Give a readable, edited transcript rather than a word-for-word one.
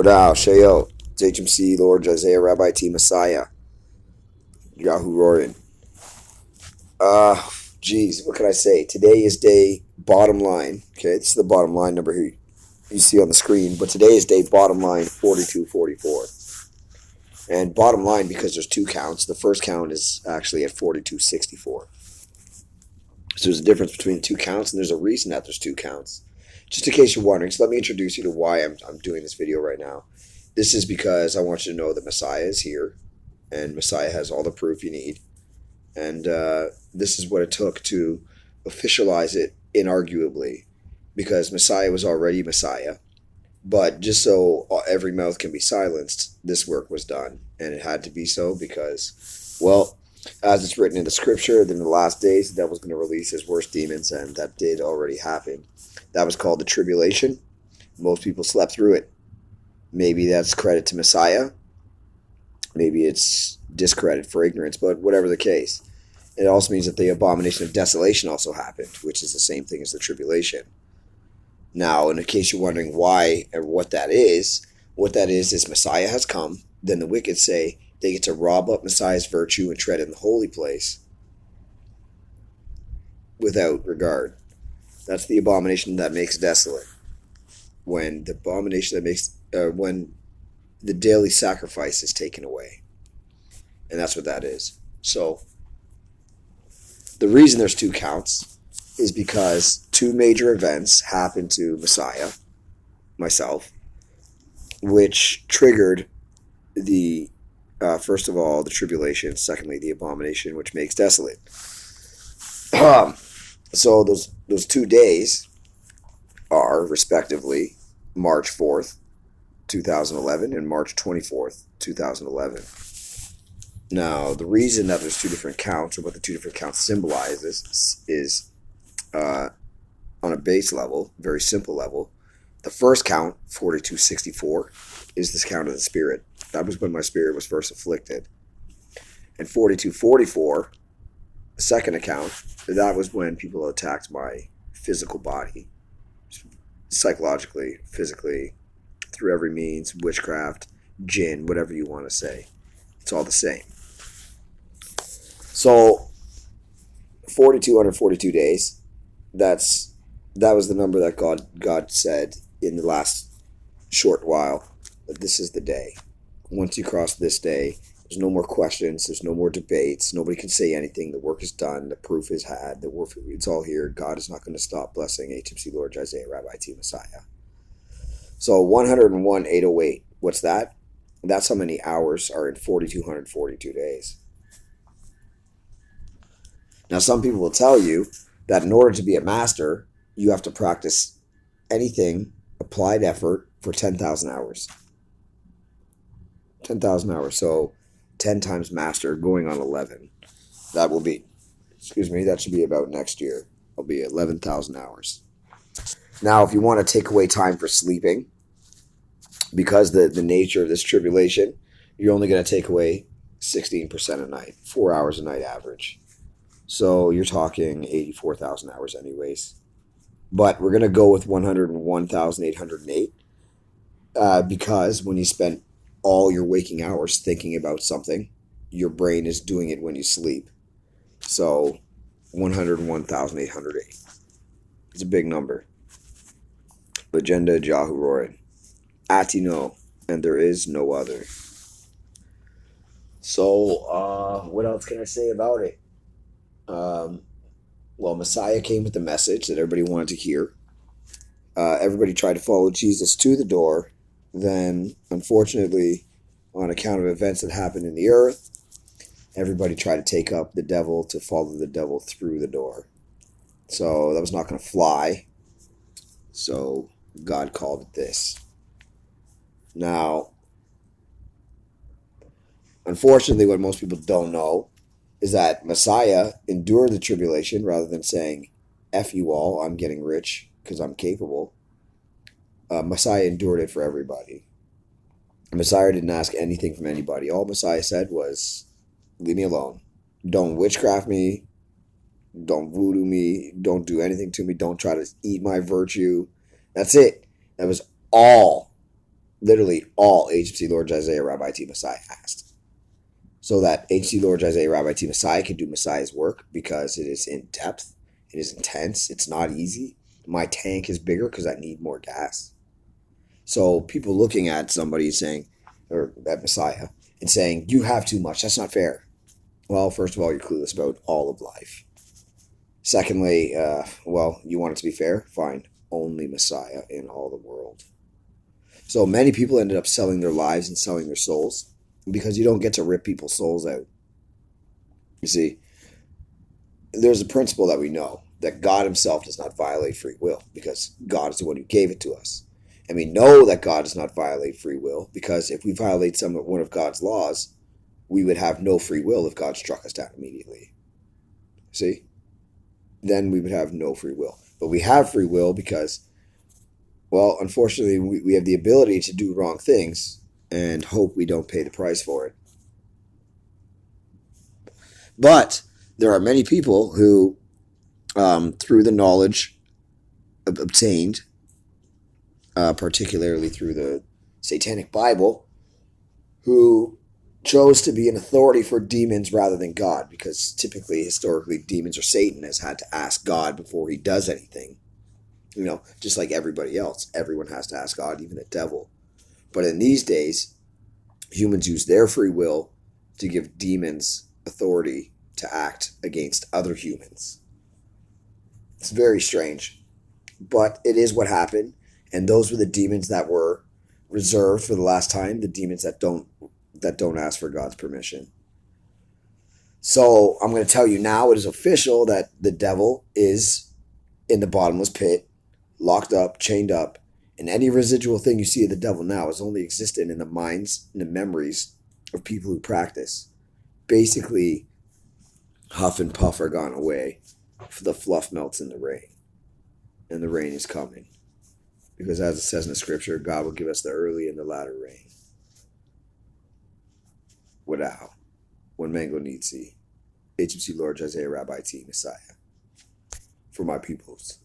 Wadao, shew, HMC, Lord, Isaiah, Rabbi T, Messiah, Yahoo Roaring. Geez, what can I say? Today is day bottom line. Okay, this is the bottom line number here you see on the screen, but today is day bottom line 4244. And bottom line because there's two counts. The first count is actually at 4264. So there's a difference between the two counts, and there's a reason that there's two counts. Just in case you're wondering, so let me introduce you to why I'm doing this video right now. This is because I want you to know that Messiah is here, and Messiah has all the proof you need. And this is what it took to officialize it inarguably, because Messiah was already Messiah. But just so every mouth can be silenced, this work was done. And it had to be so because, well, as it's written in the scripture, that in the last days the devil's going to release his worst demons, and that did already happen. That was called the tribulation. Most people slept through it. Maybe that's credit to Messiah. Maybe it's discredit for ignorance, but whatever the case. It also means that the abomination of desolation also happened, which is the same thing as the tribulation. Now, in case you're wondering why or what that is Messiah has come. Then the wicked say they get to rob up Messiah's virtue and tread in the holy place without regard. That's the abomination that makes desolate. When the abomination that makes, when the daily sacrifice is taken away. And that's what that is. So, the reason there's two counts is because two major events happened to Messiah, myself, which triggered the, first of all, the tribulation, secondly, the abomination, which makes desolate. So those 2 days are, respectively, March 4th, 2011 and March 24th, 2011. Now, the reason that there's two different counts, or what the two different counts symbolizes, is on a base level, very simple level. The first count, 4264, is this count of the spirit. That was when my spirit was first afflicted. And 4244, the second account, that was when people attacked my physical body, psychologically, physically, through every means, witchcraft, jinn, whatever you want to say. It's all the same. So, 4,242 days, that was the number that God said in the last short while, that this is the day. Once you cross this day, there's no more questions, there's no more debates, nobody can say anything, the work is done, the proof is had, it's all here. God is not going to stop blessing HMC Lord Isaiah Rabbi T Messiah. So 101,808, what's that? That's how many hours are in 4,242 days. Now, some people will tell you that in order to be a master, you have to practice anything, applied effort, for 10,000 hours. 10,000 hours. So 10 times master going on 11. That should be about next year. It'll be 11,000 hours. Now, if you want to take away time for sleeping, because the nature of this tribulation, you're only going to take away 16% a night, 4 hours a night average. So you're talking 84,000 hours anyways. But we're going to go with 101,808 because when you spend all your waking hours thinking about something, your brain is doing it when you sleep. So 101,808. It's a big number. Agenda Yahoo Roaring. Atino, and there is no other. So, what else can I say about it? Well, Messiah came with the message that everybody wanted to hear. Everybody tried to follow Jesus to the door. Then, unfortunately, on account of events that happened in the earth, everybody tried to take up the devil, to follow the devil through the door. So, that was not going to fly. So, God called it this. Now, unfortunately, what most people don't know is that Messiah endured the tribulation rather than saying, F you all, I'm getting rich because I'm capable. Messiah endured it for everybody. Messiah didn't ask anything from anybody. All Messiah said was, leave me alone. Don't witchcraft me. Don't voodoo me. Don't do anything to me. Don't try to eat my virtue. That's it. That was all literally all HMC Lord Isaiah Rabbi T Messiah asked. So that HC Lord Isaiah Rabbi T Messiah can do Messiah's work because it is in depth, it is intense, it's not easy. My tank is bigger because I need more gas. So people looking at somebody saying, or at Messiah, and saying, you have too much, that's not fair. Well, first of all, you're clueless about all of life. Secondly, well, you want it to be fair? Fine. Only Messiah in all the world. So many people ended up selling their lives and selling their souls because you don't get to rip people's souls out. You see, there's a principle that we know, that God himself does not violate free will because God is the one who gave it to us. And we know that God does not violate free will because if we violate one of God's laws, we would have no free will if God struck us down immediately. See? Then we would have no free will. But we have free will because, well, unfortunately, we have the ability to do wrong things and hope we don't pay the price for it. But there are many people who, through the knowledge obtained, particularly through the Satanic Bible, who chose to be an authority for demons rather than God, because typically, historically, demons or Satan has had to ask God before he does anything. You know, just like everybody else. Everyone has to ask God, even the devil. But in these days, humans use their free will to give demons authority to act against other humans. It's very strange. But it is what happened. And those were the demons that were reserved for the last time, the demons that don't ask for God's permission. So I'm going to tell you now, it is official that the devil is in the bottomless pit, locked up, chained up, and any residual thing you see of the devil now is only existent in the minds and the memories of people who practice. Basically, huff and puff are gone away. The fluff melts in the rain, and the rain is coming. Because as it says in the scripture, God will give us the early and the latter rain. Without, when mango needs thee. HMC Lord Isaiah Rabbi T Messiah. For my peoples.